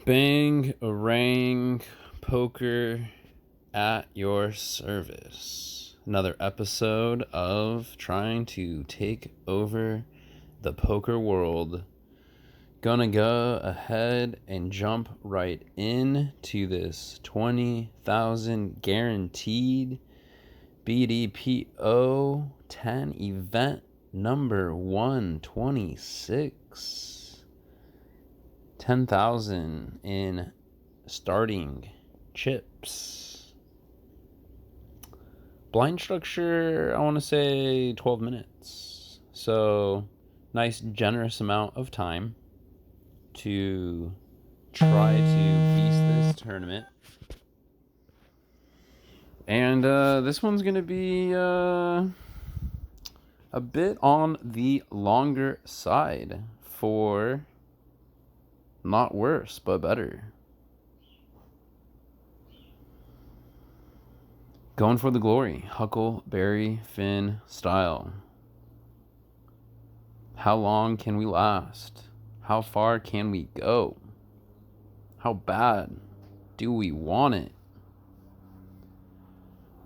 Bang-a-rang poker at your service. Another episode of trying to take over the poker world. Gonna go ahead and jump right into this 20,000 guaranteed BDPO 10 event number 126. 10,000 in starting chips. Blind structure, I want to say 12 minutes. So, nice generous amount of time to try to beast this tournament. And this one's going to be a bit on the longer side for not worse, but better. Going for the glory, Huckleberry Finn style. How long can we last? How far can we go? How bad do we want it?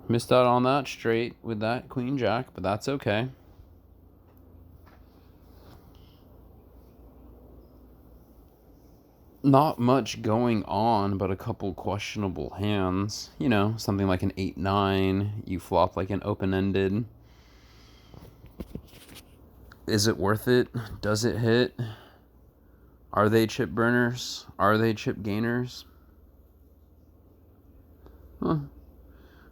Missed out on that straight with that Queen Jack, but that's okay. Not much going on, but a couple questionable hands. You know, something like an 8-9. You flop like an open-ended. Is it worth it? Does it hit? Are they chip burners? Are they chip gainers? I'll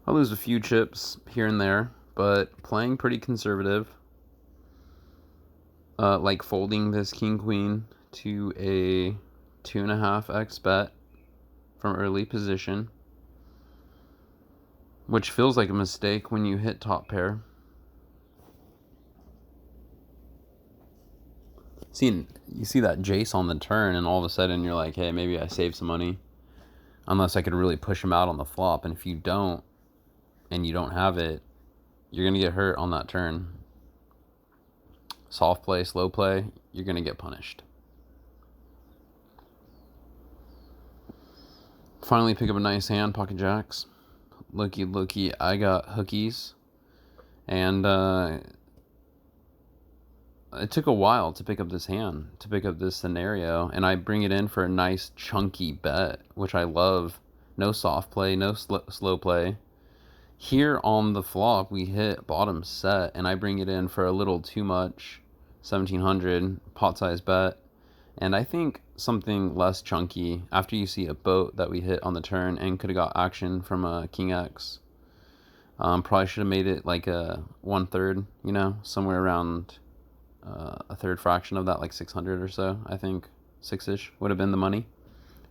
lose a few chips here and there, but playing pretty conservative. Like folding this king-queen to a 2.5x bet from early position, which feels like a mistake when you hit top pair. You see that Jace on the turn, and all of a sudden you're like, hey, maybe I save some money. Unless I could really push him out on the flop, and if you don't, and you don't have it, you're going to get hurt on that turn. Soft play, slow play, you're going to get punished. Finally pick up a nice hand, pocket jacks. Looky, I got hookies. And it took a while to pick up this hand, to pick up this scenario. And I bring it in for a nice chunky bet, which I love. No soft play, no slow play. Here on the flop, we hit bottom set, and I bring it in for a little too much, 1,700 pot size bet. And I think something less chunky, after you see a boat that we hit on the turn and could have got action from a King X, probably should have made it like a 1/3, you know, somewhere around a third fraction of that, like 600 or so. I think 6-ish would have been the money.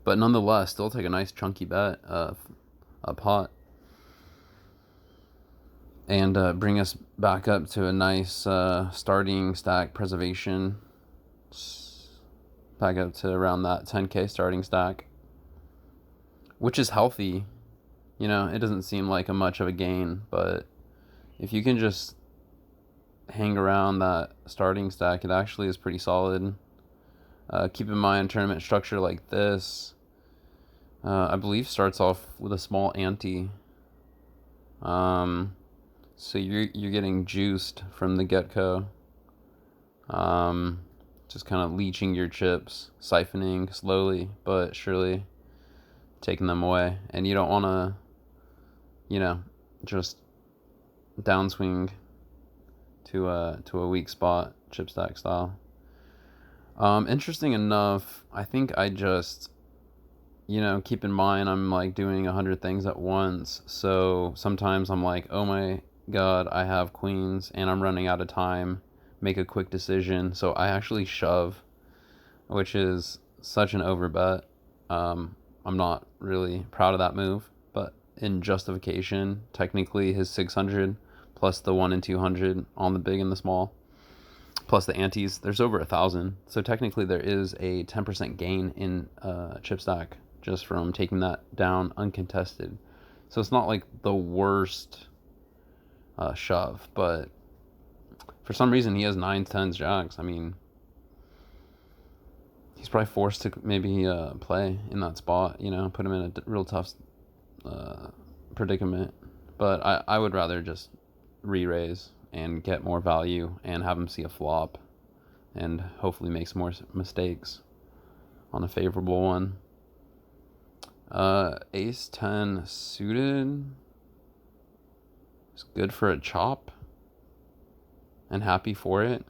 But nonetheless, still take a nice chunky bet of a pot. And bring us back up to a nice starting stack preservation. Back up to around that 10K starting stack, which is healthy. You know, it doesn't seem like much of a gain, but if you can just hang around that starting stack, it actually is pretty solid. Keep in mind, tournament structure like this, I believe starts off with a small ante. So you're getting juiced from the get-go. Just kind of leeching your chips, siphoning slowly but surely, taking them away. And you don't want to, you know, just downswing to a weak spot, chip stack style. Interesting enough, I think I just, you know, keep in mind I'm like doing 100 things at once. So sometimes I'm like, oh my god, I have queens and I'm running out of time. Make a quick decision. So I actually shove, which is such an overbet. I'm not really proud of that move, but in justification, technically his 600 plus the 1 and 200 on the big and the small, plus the antes, there's over 1,000. So technically there is a 10% gain in chip stack just from taking that down uncontested. So it's not like the worst shove, but for some reason he has 9s, 10s, jacks. I mean, he's probably forced to maybe play in that spot, you know, put him in a real tough predicament. But I would rather just re-raise and get more value and have him see a flop and hopefully make some more mistakes on a favorable one. Ace 10 suited is good for a chop and happy for it.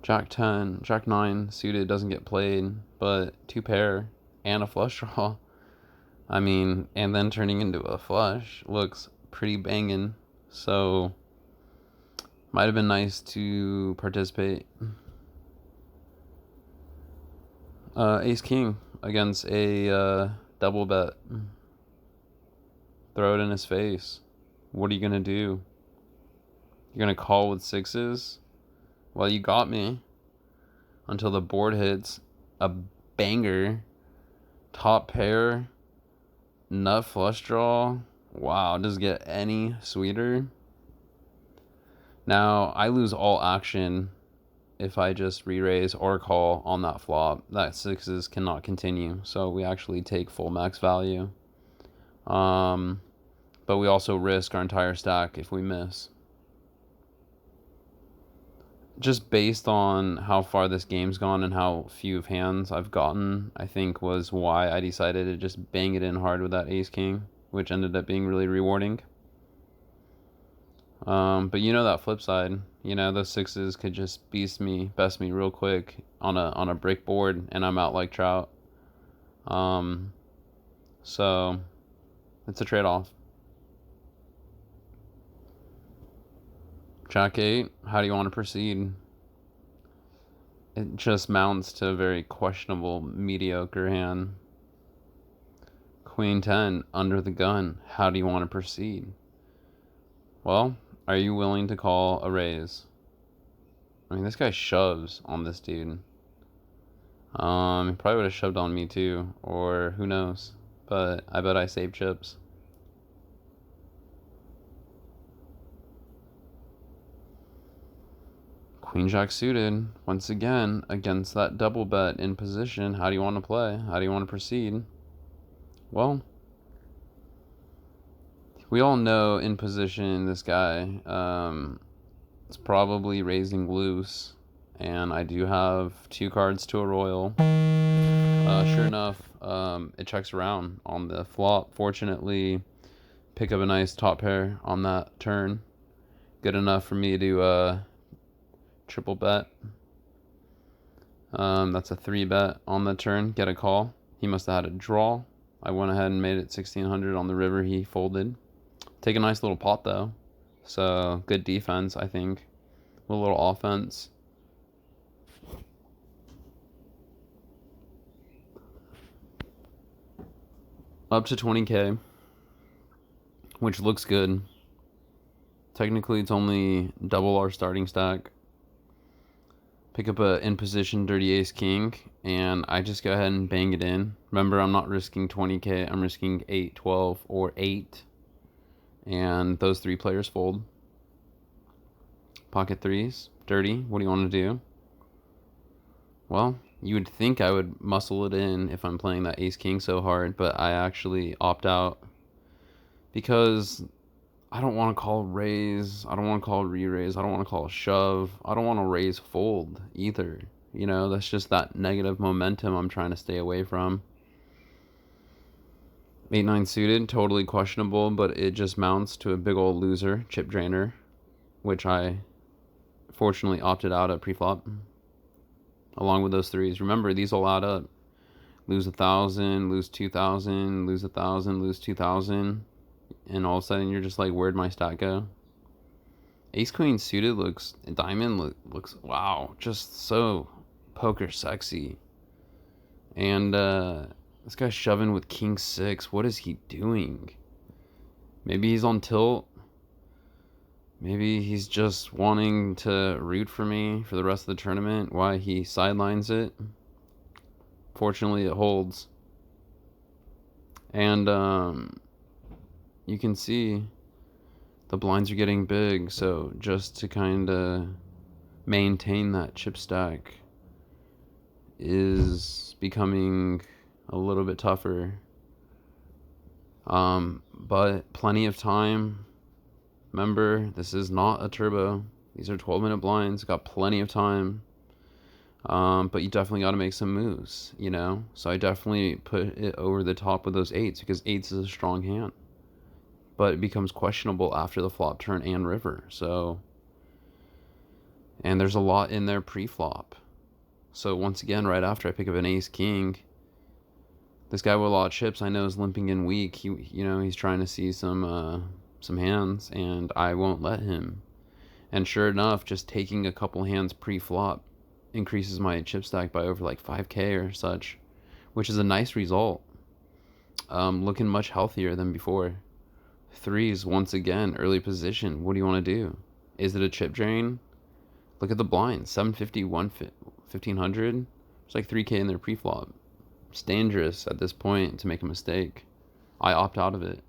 Jack 10, Jack 9 suited doesn't get played, but 2 pair and a flush draw. I mean, and then turning into a flush looks pretty banging. So, might have been nice to participate. Ace King against a double bet. Throw it in his face. What are you going to do? You're going to call with 6s? Well, you got me. Until the board hits a banger. Top pair. Nut flush draw. Wow, does it get any sweeter? Now, I lose all action if I just re-raise or call on that flop. That 6s cannot continue, so we actually take full max value. But we also risk our entire stack if we miss. Just based on how far this game's gone and how few of hands I've gotten, I think was why I decided to just bang it in hard with that Ace King, which ended up being really rewarding. But you know that flip side, you know, those 6s could just best me real quick on a brick board, and I'm out like trout. So it's a trade-off. Jack 8, how do you want to proceed? It just mounts to a very questionable, mediocre hand. Queen 10, under the gun, how do you want to proceed? Well, are you willing to call a raise? I mean, this guy shoves on this dude. He probably would have shoved on me too, or who knows. But I bet I saved chips. Queen Jack suited, once again, against that double bet in position. How do you want to play? How do you want to proceed? Well, we all know in position this guy is probably raising loose, and I do have 2 cards to a royal. Sure enough, it checks around on the flop. Fortunately, pick up a nice top pair on that turn. Good enough for me to triple bet. That's a 3 bet on the turn. Get a call. He must have had a draw. I went ahead and made it 1600 on the river. He folded. Take a nice little pot though. So good defense, I think. A little offense. Up to 20k, which looks good. Technically, it's only double our starting stack. Pick up a in position dirty ace king, and I just go ahead and bang it in. Remember, I'm not risking 20k. I'm risking 8, 12, or 8. And those 3 players fold. Pocket 3s, dirty. What do you want to do? Well, you would think I would muscle it in if I'm playing that ace king so hard, but I actually opt out because I don't want to call raise. I don't want to call re-raise. I don't want to call shove. I don't want to raise fold either. You know, that's just that negative momentum I'm trying to stay away from. 8-9 suited, totally questionable, but it just mounts to a big old loser, chip drainer, which I fortunately opted out at pre-flop, along with those 3s. Remember, these all add up. Lose 1,000, lose 2,000, lose 1,000, lose 2,000, and all of a sudden you're just like, where'd my stat go? Ace Queen suited looks, diamond looks, wow, just so poker sexy. And this guy's shoving with king 6. What is he doing? Maybe he's on tilt. Maybe he's just wanting to root for me for the rest of the tournament. Why he sidelines it. Fortunately, it holds. And you can see the blinds are getting big. So just to kind of maintain that chip stack, is becoming a little bit tougher. But plenty of time. Remember, this is not a turbo. These are 12-minute blinds. Got plenty of time. But you definitely got to make some moves, you know? So I definitely put it over the top with those eights because eights is a strong hand. But it becomes questionable after the flop, turn, and river. So, and there's a lot in there pre-flop. So once again, right after I pick up an ace king, this guy with a lot of chips I know is limping in weak. He's trying to see some hands, and I won't let him. And sure enough, just taking a couple hands pre-flop increases my chip stack by over like 5k or such, which is a nice result. Looking much healthier than before. Threes, once again, early position. What do you want to do? Is it a chip drain? Look at the blinds. 750, 1500. It's like 3k in their pre-flop. It's dangerous at this point to make a mistake. I opt out of it.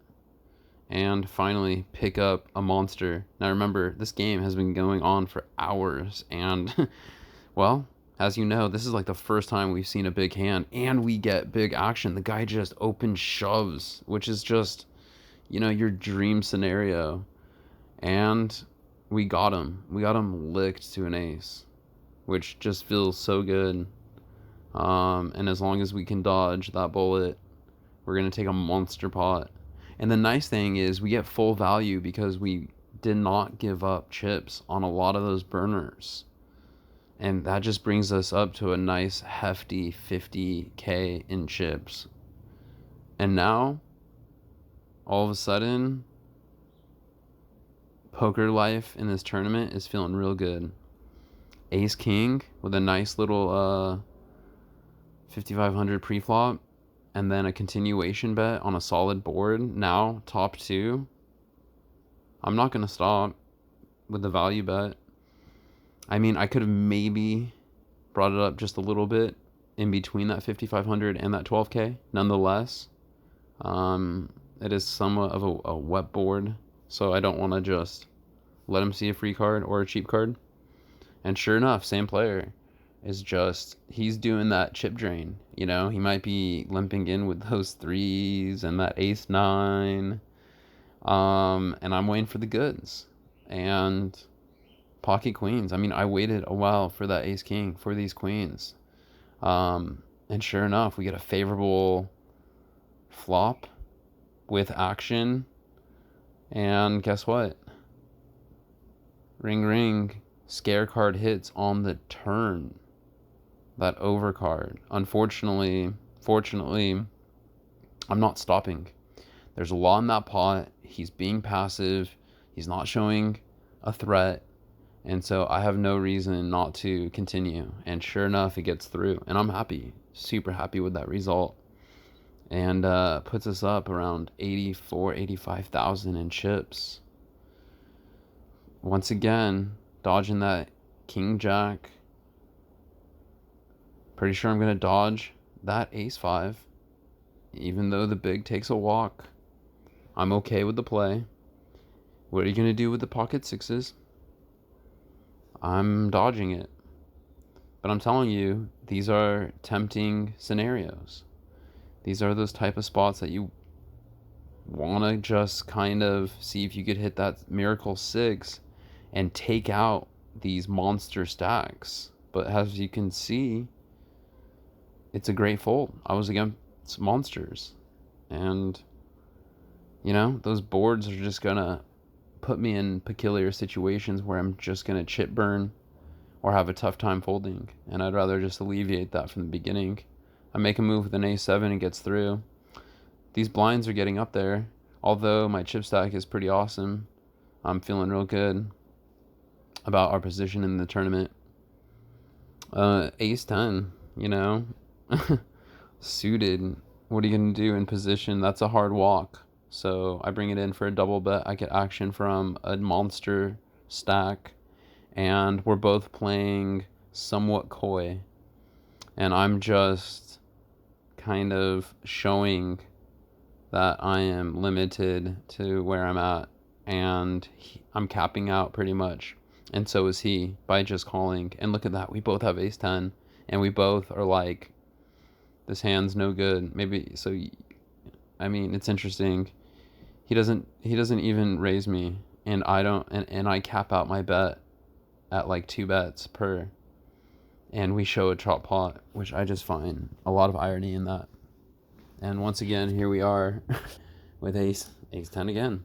And finally, pick up a monster. Now remember, this game has been going on for hours. And, well, as you know, this is like the first time we've seen a big hand. And we get big action. The guy just open shoves, which is just, your dream scenario. And we got him. We got him licked to an ace, which just feels so good. And as long as we can dodge that bullet, we're going to take a monster pot. And the nice thing is we get full value because we did not give up chips on a lot of those burners. And that just brings us up to a nice hefty 50k in chips. And now, all of a sudden, poker life in this tournament is feeling real good. Ace king with a nice little 5500 pre-flop, and then a continuation bet on a solid board. Now top two. I'm not gonna stop with the value bet. I mean, I could have maybe brought it up just a little bit in between that 5500 and that 12k. Nonetheless, it is somewhat of a wet board, so I don't want to just let him see a free card or a cheap card. And sure enough, same player is just, he's doing that chip drain. He might be limping in with those threes and that ace nine. And I'm waiting for the goods. And pocket queens. I mean, I waited a while for that ace king, for these queens. And sure enough, we get a favorable flop with action. And guess what? Ring ring. Scare card hits on the turn. That overcard. Fortunately, I'm not stopping. There's a lot in that pot. He's being passive. He's not showing a threat. And so I have no reason not to continue. And sure enough, it gets through. And I'm happy. Super happy with that result. And puts us up around 85,000 in chips. Once again, dodging that king jack. Pretty sure I'm going to dodge that ace five. Even though the big takes a walk, I'm okay with the play. What are you going to do with the pocket sixes? I'm dodging it. But I'm telling you, these are tempting scenarios. These are those type of spots that you want to just kind of see if you could hit that miracle six and take out these monster stacks. But as you can see, it's a great fold. I was against monsters. And, those boards are just going to put me in peculiar situations where I'm just going to chip burn or have a tough time folding. And I'd rather just alleviate that from the beginning. I make a move with an a7 and gets through. These blinds are getting up there. Although my chip stack is pretty awesome, I'm feeling real good about our position in the tournament. Ace 10, suited. What are you going to do in position? That's a hard walk. So I bring it in for a double bet. I get action from a monster stack. And we're both playing somewhat coy. And I'm just kind of showing that I am limited to where I'm at. And I'm capping out pretty much. And so is he by just calling. And look at that. We both have ace 10. And we both are like, this hand's no good. Maybe so. I mean, it's interesting. He doesn't even raise me, and I don't, and I cap out my bet at like 2 bets per, and we show a chop pot, which I just find a lot of irony in that. And once again, here we are with ace 10 again.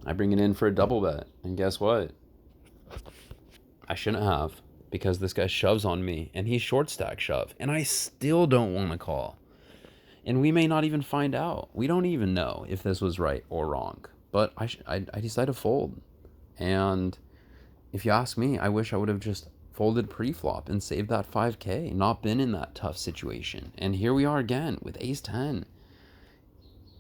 I bring it in for a double bet, and guess what? I shouldn't have, because this guy shoves on me, and he's short stack shove, and I still don't want to call. And we may not even find out. We don't even know if this was right or wrong. But I decided to fold. And if you ask me, I wish I would have just folded pre-flop and saved that 5K, not been in that tough situation. And here we are again with ace 10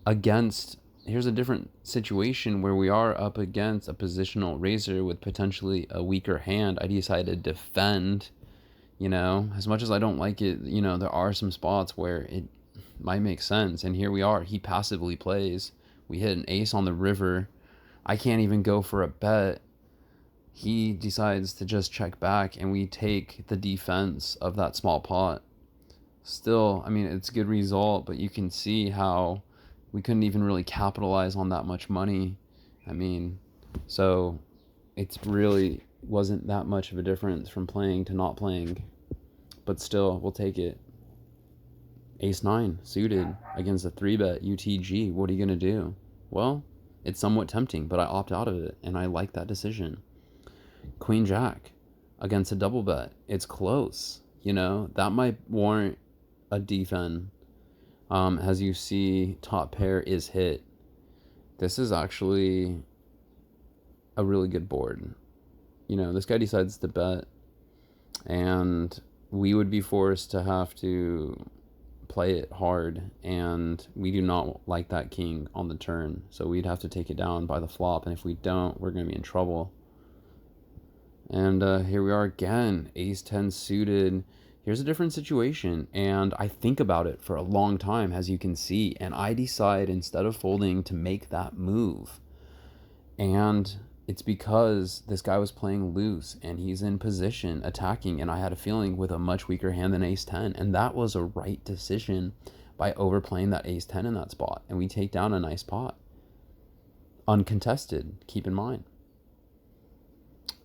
against, here's a different situation where we are up against a positional raiser with potentially a weaker hand. I decided to defend, as much as I don't like it, there are some spots where it might make sense. And here we are. He passively plays. We hit an ace on the river. I can't even go for a bet. He decides to just check back, and we take the defense of that small pot. Still, I mean, it's a good result, but you can see how we couldn't even really capitalize on that much money. I mean, so it's really wasn't that much of a difference from playing to not playing. But still, we'll take it. Ace 9 suited against a 3-bet UTG. What are you going to do? Well, it's somewhat tempting, but I opt out of it, and I like that decision. Queen Jack against a double bet. It's close. That might warrant a defend. As you see, top pair is hit. This is actually a really good board. This guy decides to bet, and we would be forced to have to play it hard, and we do not like that king on the turn, so we'd have to take it down by the flop, and if we don't, we're going to be in trouble. And here we are again, ace 10 suited. Here's a different situation, and I think about it for a long time, as you can see, and I decide instead of folding to make that move. And it's because this guy was playing loose, and he's in position attacking, and I had a feeling with a much weaker hand than ace 10, and that was a right decision by overplaying that ace 10 in that spot, and we take down a nice pot. Uncontested, keep in mind.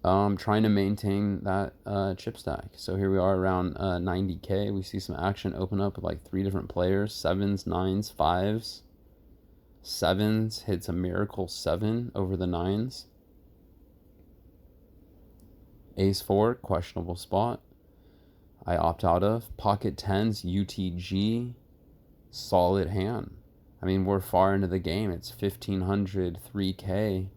Trying to maintain that chip stack. So here we are around 90K. We see some action open up with like 3 different players, 7s, 9s, 5s. 7s hits a miracle 7 over the 9s. Ace 4, questionable spot. I opt out of. Pocket 10s, UTG, solid hand. I mean, we're far into the game. It's 1500, 3K.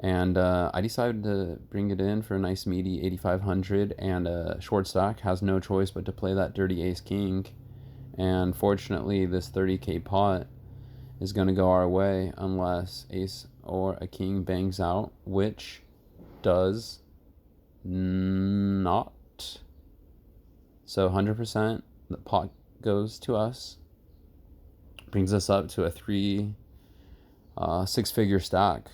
And I decided to bring it in for a nice meaty 8500, and short stack has no choice but to play that dirty ace king. And fortunately, this 30K pot is going to go our way unless ace or a king bangs out, which does not. So 100% the pot goes to us, brings us up to a 6-figure stack.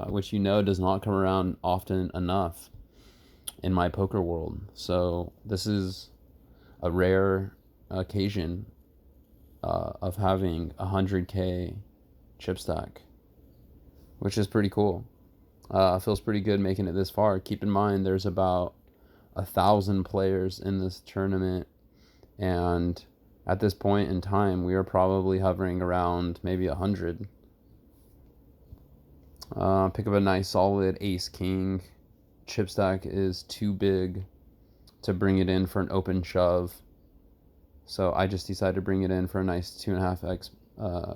Which does not come around often enough in my poker world. So this is a rare occasion of having 100K chip stack, which is pretty cool. Feels pretty good making it this far. Keep in mind, there's about 1,000 players in this tournament, and at this point in time, we are probably hovering around maybe 100. Pick up a nice solid ace king. Chip stack is too big to bring it in for an open shove, so I just decided to bring it in for a nice 2.5x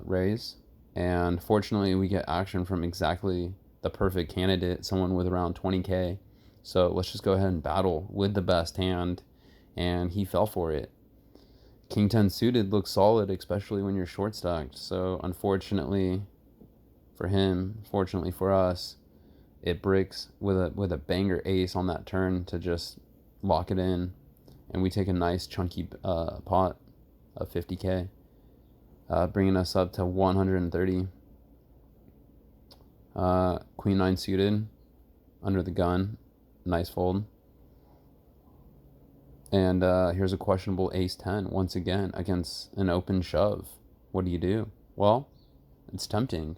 raise. And fortunately, we get action from exactly the perfect candidate, someone with around 20K. So let's just go ahead and battle with the best hand, and he fell for it. King 10 suited looks solid, especially when you're short stacked. So unfortunately for him, fortunately for us, it breaks with a banger ace on that turn to just lock it in, and we take a nice chunky pot of 50K, bringing us up to 130. Queen 9 suited under the gun, nice fold. And here's a questionable ace-10 once again against an open shove. What do you do? Well, it's tempting.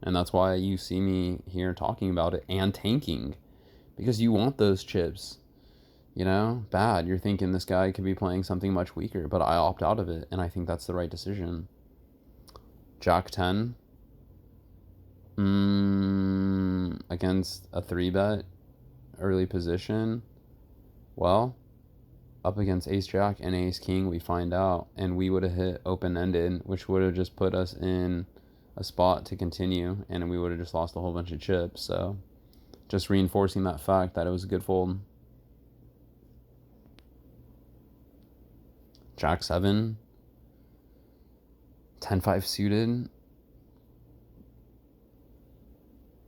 And that's why you see me here talking about it and tanking. Because you want those chips. You know, bad. You're thinking this guy could be playing something much weaker, but I opt out of it, and I think that's the right decision. Jack 10. Against a 3-bet early position. Well, up against ace jack and ace king, we find out, and we would have hit open-ended, which would have just put us in a spot to continue, and we would have just lost a whole bunch of chips. So just reinforcing that fact that it was a good fold. Jack 7. 10-5 suited.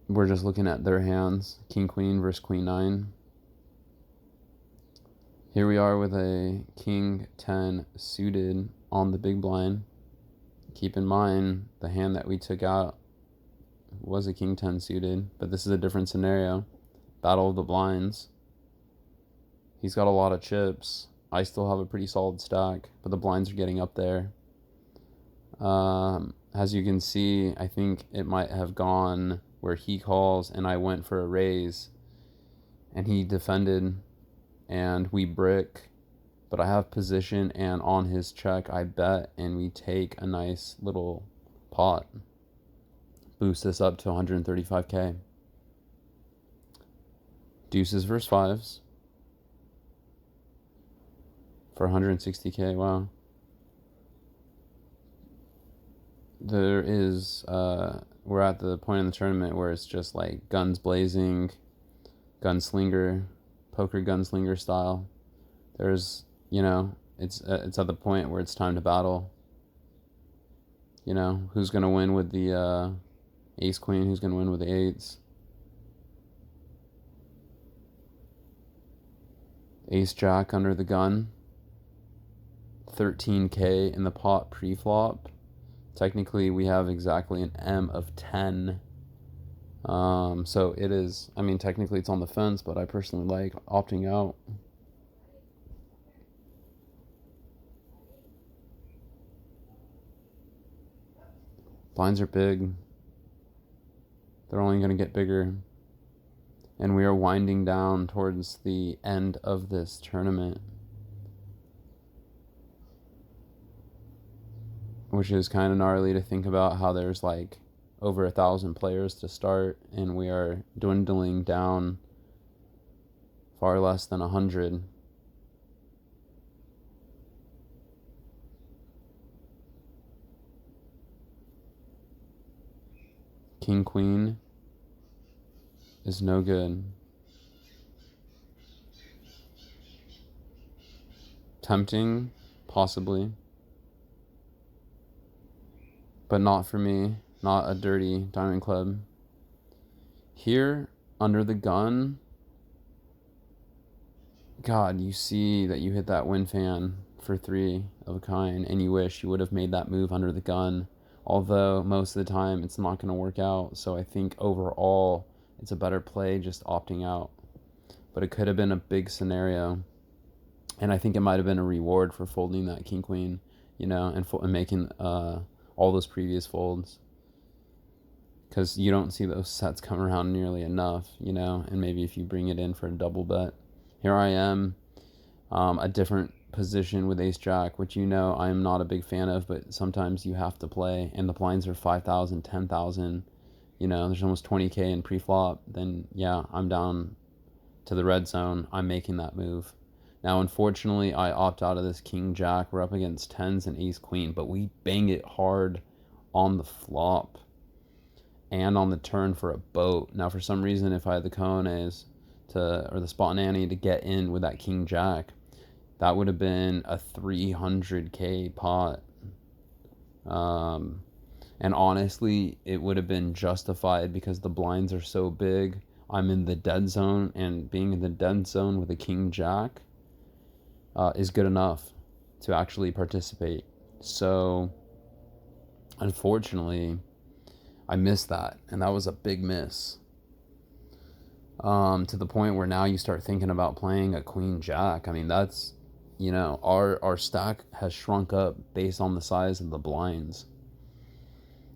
We're just looking at their hands. King queen versus queen 9. Here we are with a king 10 suited on the big blind. Keep in mind the hand that we took out was a king 10 suited, but this is a different scenario. Battle of the blinds. He's got a lot of chips. I still have a pretty solid stack, but the blinds are getting up there. As you can see, I think it might have gone where he calls and I went for a raise and he defended and we brick, but I have position, and on his check I bet and we take a nice little pot. Boost this up to 135k. Deuces versus 5s for 160k. Wow. There is we're at the point in the tournament where it's just like guns blazing, gunslinger, poker gunslinger style. There's, you know, it's at the point where it's time to battle. You know, who's gonna win with the ace queen, who's gonna win with the 8s. Ace jack under the gun. 13k in the pot pre-flop. Technically, we have exactly an M of 10. So it is, I mean, technically it's on the fence, but I personally like opting out. Blinds are big. They're only going to get bigger. And we are winding down towards the end of this tournament, which is kind of gnarly to think about how there's like over 1,000 players to start, and we are dwindling down far less than 100. King queen is no good. Tempting, possibly, but not for me. Not a dirty diamond club. Here, under the gun, God, you see that you hit that wind fan for 3 of a kind, and you wish you would have made that move under the gun. Although most of the time it's not going to work out, so I think overall it's a better play just opting out. But it could have been a big scenario, and I think it might have been a reward for folding that king queen, you know, and making all those previous folds. Because you don't see those sets come around nearly enough, you know, and maybe if you bring it in for a double bet. Here I am, a different position with ace jack, which, you know, I'm not a big fan of, but sometimes you have to play, and the blinds are 5,000, 10,000, you know, there's almost 20k in pre-flop. Then yeah, I'm down to the red zone. I'm making that move. Now, unfortunately, I opt out of this king jack. We're up against 10s and ace queen, but we bang it hard on the flop and on the turn for a boat. Now, for some reason, if I had the cojones or the spot nanny to get in with that king jack, that would have been a 300k pot. And honestly, it would have been justified because the blinds are so big. I'm in the dead zone, and being in the dead zone with a king jack is good enough to actually participate. So, unfortunately, I missed that, and that was a big miss. To the point where now you start thinking about playing a queen jack. I mean, that's you know, our stack has shrunk up based on the size of the blinds.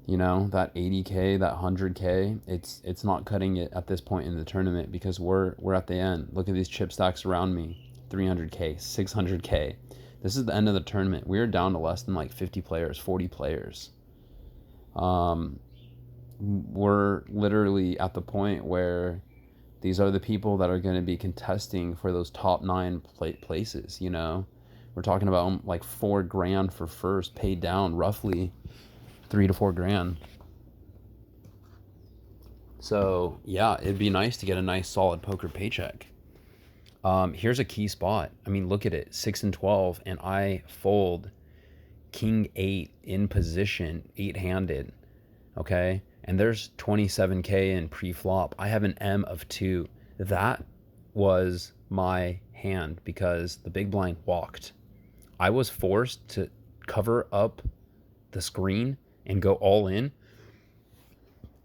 You know, that 80K, that 100K, it's not cutting it at this point in the tournament because we're at the end. Look at these chip stacks around me. 300K, 600K. This is the end of the tournament. We're down to less than like 50 players, 40 players. We're literally at the point where these are the people that are going to be contesting for those top 9 places, you know. We're talking about like $4,000 for first, paid down roughly 3 to 4 grand. So yeah, it'd be nice to get a nice solid poker paycheck. Here's a key spot. I mean, look at it, 6 and 12, and I fold king 8 in position, 8-handed. Okay, and there's 27K in pre-flop. I have an M of 2. That was my hand because the big blind walked. I was forced to cover up the screen and go all in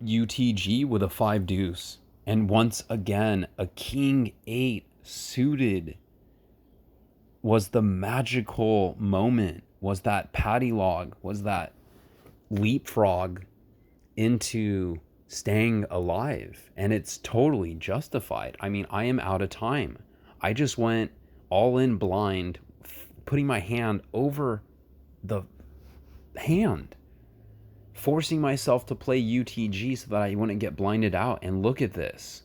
UTG with a 5 deuce. And once again, a king 8 suited was the magical moment, was that paddy log, was that leapfrog into staying alive. And it's totally justified. I mean, I am out of time. I just went all in blind, putting my hand over the hand, forcing myself to play UTG so that I wouldn't get blinded out. And look at this.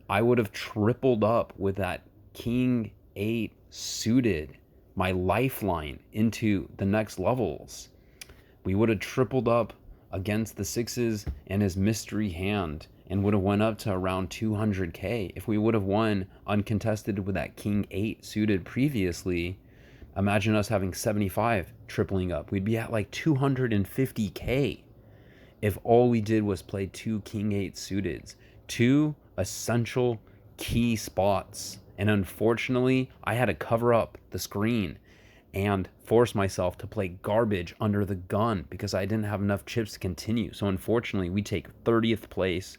I would have tripled up with that king 8 suited, my lifeline into the next levels. We would have tripled up against the 6s and his mystery hand and would have went up to around 200K. If we would have won uncontested with that king 8 suited previously, imagine us having 75 tripling up. We'd be at like 250K if all we did was play 2 king 8 suiteds, 2 essential key spots. And unfortunately, I had to cover up the screen and force myself to play garbage under the gun because I didn't have enough chips to continue. So unfortunately, we take 30th place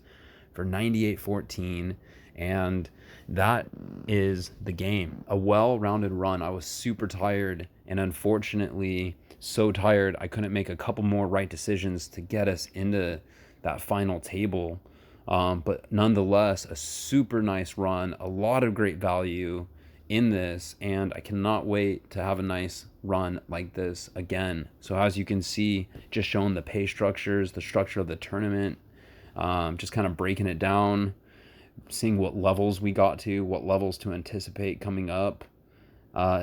for 98-14, and that is the game. A well-rounded run. I was super tired, and unfortunately, so tired I couldn't make a couple more right decisions to get us into that final table. But nonetheless, a super nice run, a lot of great value in this, and I cannot wait to have a nice run like this again. So as you can see, just showing the pay structures, the structure of the tournament, just kind of breaking it down, seeing what levels we got to, what levels to anticipate coming up,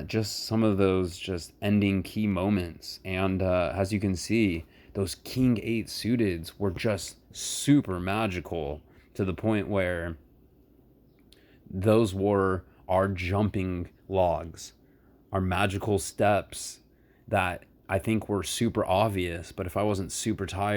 just some of those just ending key moments. And as you can see, those king 8 suiteds were just super magical to the point where those were our jumping logs, our magical steps that I think were super obvious. But if I wasn't super tired,